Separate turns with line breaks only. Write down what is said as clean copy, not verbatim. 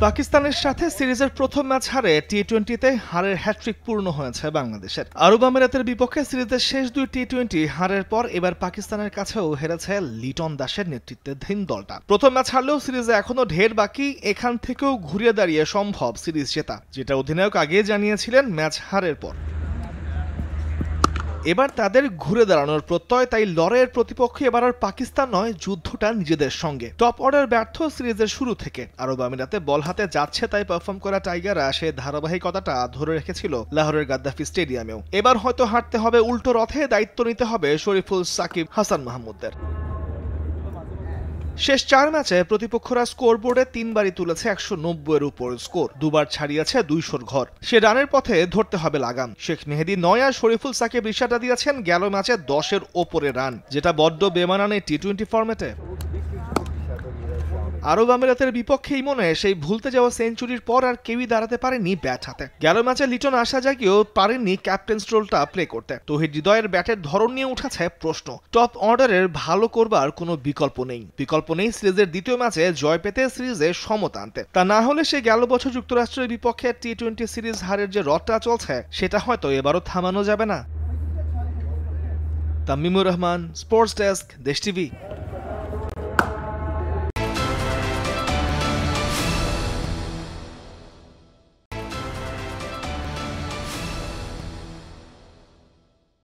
পাকিস্তানের সাথে সিরিজের প্রথম ম্যাচ হারে টি-20তে হারের হ্যাট্রিক পূর্ণ হয়েছে বাংলাদেশের। আরব আমিরাতের বিপক্ষে সিরিজের শেষ দুই টি-20 হারের পর এবার পাকিস্তানের কাছেও হেরেছে লিটন দাসের নেতৃত্বাধীন দলটা। প্রথম ম্যাচ হারলেও সিরিজে এখনো ঢের বাকি, এখান থেকেও ঘুরিয়ে দাঁড়িয়ে সম্ভব সিরিজ জেতা, যেটা অধিনায়ক আগেই জানিয়েছিলেন ম্যাচ হারের পর। এবার তাদের ঘুরে দাঁড়ানোর প্রত্যয়, তাই লড়াইয়ের প্রতিপক্ষ এবার আর পাকিস্তান নয়, যুদ্ধটা নিজেদের সঙ্গে। টপ অর্ডার ব্যর্থ সিরিজের শুরু থেকে, আরব আমিরাতে বল হাতে যাচ্ছে তাই পারফর্ম করা টাইগাররা সে ধারাবাহিকতাটা ধরে রেখেছিল লাহোরের গাদ্দাফি স্টেডিয়ামেও। এবার হয়তো হাঁটতে হবে উল্টো রথে, দায়িত্ব নিতে হবে শরীফুল, সাকিব, হাসান মাহমুদদের। শেষ 4 ম্যাচে প্রতিপক্ষরা স্কোরবোর্ডে 3 বারই তুলেছে 190-এর উপর স্কোর, 2 বার ছাড়িয়েছে 200-র ঘর। সে রানের পথে ধরতে হবে লাগাম। শেখ মেহেদী 9 আর শরীফুল, সাকিব, রিশাদা দিয়েছেন গেল ম্যাচে 10-এর ওপরে রান, যেটা বড্ড বেমানানে টি-20 ফরম্যাটে। আরব আমিরাতের বিপক্ষে ইমনে সেই ভুলতে যাওয়া সেঞ্চুরির পর আর কেউই দাঁড়াতে পারেনি ব্যাট হাতে। গেল ম্যাচে লিটন আশা জাগিয়েও পারেননি ক্যাপ্টেন্স রোলটা প্লে করতে। তৌহিদ হৃদয়ের ব্যাটের ধরন নিয়ে উঠেছে প্রশ্ন। টপ অর্ডারের ভালো করবার কোনো বিকল্প নেই সিরিজের দ্বিতীয় ম্যাচে জয় পেতে, সিরিজে সমতা আনতে। তা না হলে সে গেল বছর যুক্তরাষ্ট্রের বিপক্ষে টি-20 সিরিজ হারের যে রথটা চলছে, সেটা হয়তো এবারও থামানো যাবে না। তামিমুর রহমান, স্পোর্টস ডেস্ক, দেশ টিভি।